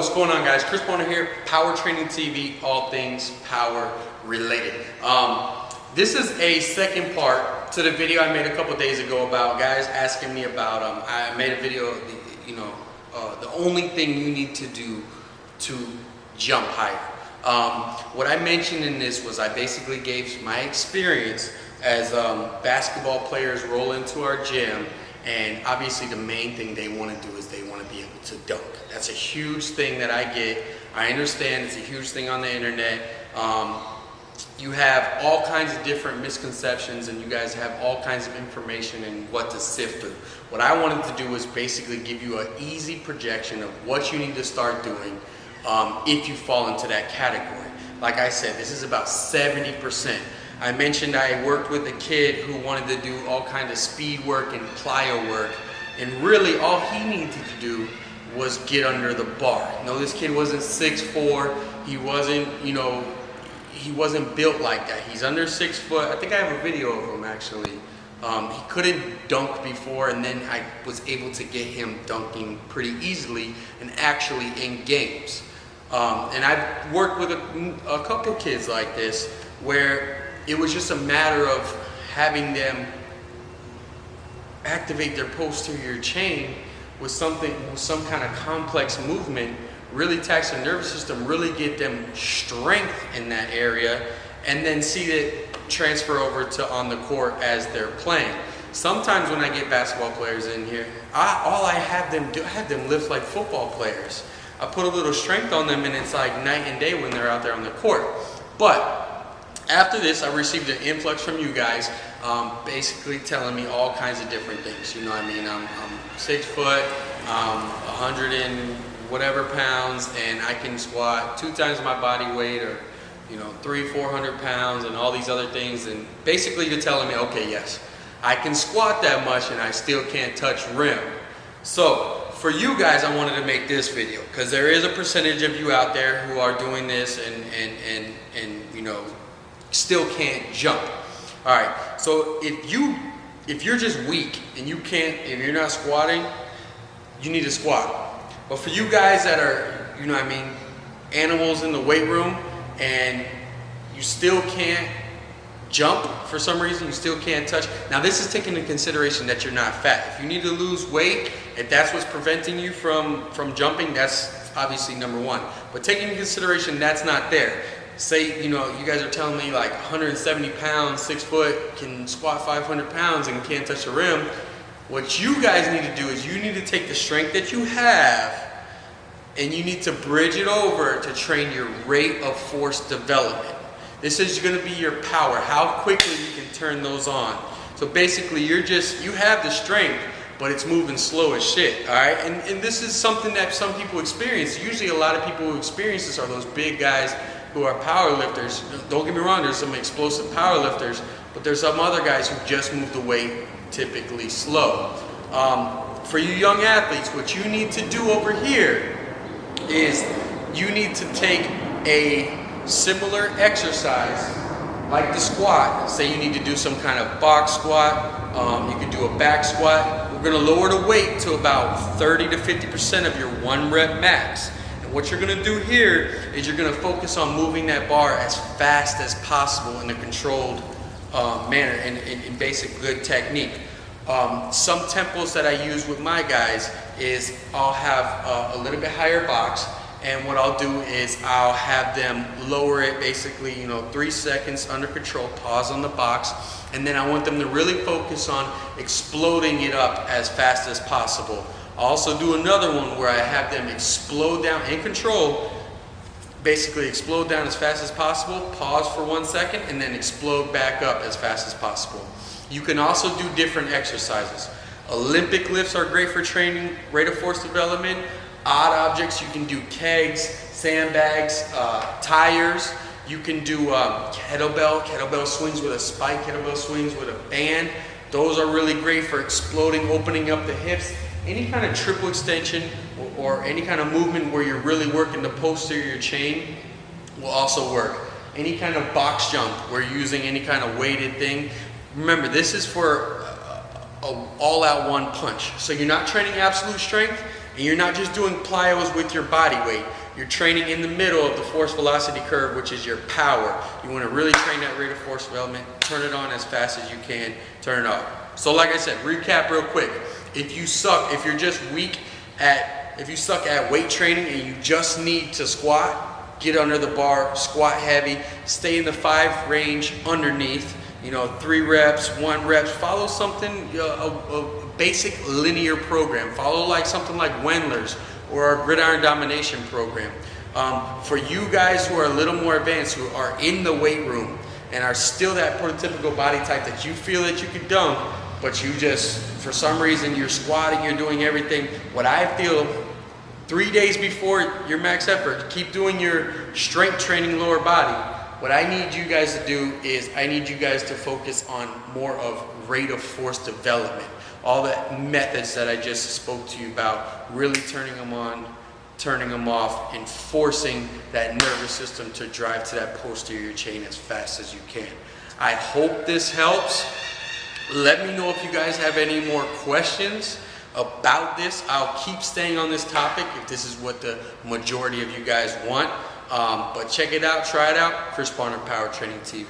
what's going on, guys? Chris Bonner here, Power Training TV, all things power related. This is a second part to the video I made a couple days ago about guys asking me about, I made a video, the only thing you need to do to jump higher. What I mentioned in this was I basically gave my experience as basketball players roll into our gym, and obviously the main thing they want to do is they want to be able to dunk. That's a huge thing that I get. I understand it's a huge thing on the internet. You have all kinds of different misconceptions, and you guys have all kinds of information and what to sift through. What I wanted to do was basically give you an easy projection of what you need to start doing if you fall into that category. Like I said, this is about 70%. I mentioned I worked with a kid who wanted to do all kinds of speed work and plyo work, and really all he needed to do was get under the bar. No, this kid wasn't 6'4", he wasn't, he wasn't built like that. He's under 6 foot. I think I have a video of him actually. He couldn't dunk before, and then I was able to get him dunking pretty easily and actually in games. And I've worked with a couple kids like this where it was just a matter of having them activate their posterior chain with some kind of complex movement, really tax their nervous system, really get them strength in that area, and then see it transfer over to on the court as they're playing. Sometimes when I get basketball players in here, all I have them do, I have them lift like football players. I put a little strength on them, and it's like night and day when they're out there on the court. But after this, I received an influx from you guys, basically telling me all kinds of different things. You know what I mean? I'm 6 foot, 100 and whatever pounds, and I can squat 2 times my body weight, or 300-400 pounds, and all these other things. And basically, you're telling me, okay, yes, I can squat that much, and I still can't touch rim. So for you guys, I wanted to make this video because there is a percentage of you out there who are doing this and still can't jump. All right, so if you're just weak and if you're not squatting, you need to squat. But for you guys that are, animals in the weight room, and you still can't jump for some reason, you still can't touch. Now this is taking into consideration that you're not fat. If you need to lose weight, if that's what's preventing you from jumping, that's obviously number one. But taking into consideration that's not there. Say, you guys are telling me like 170 pounds, 6 foot, can squat 500 pounds and can't touch the rim. What you guys need to do is you need to take the strength that you have and you need to bridge it over to train your rate of force development. This is going to be your power, how quickly you can turn those on. So basically you have the strength, but it's moving slow as shit, all right? And this is something that some people experience. Usually a lot of people who experience this are those big guys who are power lifters. Don't get me wrong, there's some explosive power lifters, but there's some other guys who just move the weight typically slow. For you young athletes, what you need to do over here is you need to take a similar exercise like the squat. Say you need to do some kind of box squat, you can do a back squat. We're going to lower the weight to about 30 to 50% of your 1 rep max. What you're going to do here is you're going to focus on moving that bar as fast as possible in a controlled manner and in basic good technique. Some tempos that I use with my guys is I'll have a little bit higher box, and what I'll do is I'll have them lower it basically 3 seconds under control, pause on the box, and then I want them to really focus on exploding it up as fast as possible. I also do another one where I have them explode down in control, basically explode down as fast as possible, pause for 1 second, and then explode back up as fast as possible. You can also do different exercises. Olympic lifts are great for training rate of force development. Odd objects, you can do kegs, sandbags, tires. You can do kettlebell swings with a spike, kettlebell swings with a band. Those are really great for exploding, opening up the hips. Any kind of triple extension or any kind of movement where you're really working the posterior chain will also work. Any kind of box jump where you're using any kind of weighted thing. Remember, this is for an all-out one punch. So you're not training absolute strength And you're not just doing plyos with your body weight. You're training in the middle of the force velocity curve, which is your power. You want to really train that rate of force development. Turn it on as fast as you can. Turn it off. So like I said, recap real quick. If you suck, if you're just weak at, if you suck at weight training and you just need to squat, get under the bar, squat heavy, stay in the 5 range underneath, 3 reps, 1 rep, follow something, a basic linear program. Follow like something like Wendler's or our gridiron domination program. For you guys who are a little more advanced, who are in the weight room and are still that prototypical body type that you feel that you can dunk, but you just, for some reason, you're squatting, you're doing everything. What I feel 3 days before your max effort, keep doing your strength training lower body. What I need you guys to do is I need you guys to focus on more of rate of force development. All the methods that I just spoke to you about, really turning them on, turning them off, and forcing that nervous system to drive to that posterior chain as fast as you can. I hope this helps. Let me know if you guys have any more questions about this. I'll keep staying on this topic if this is what the majority of you guys want. But check it out, try it out. Chris Barner, Power Training TV.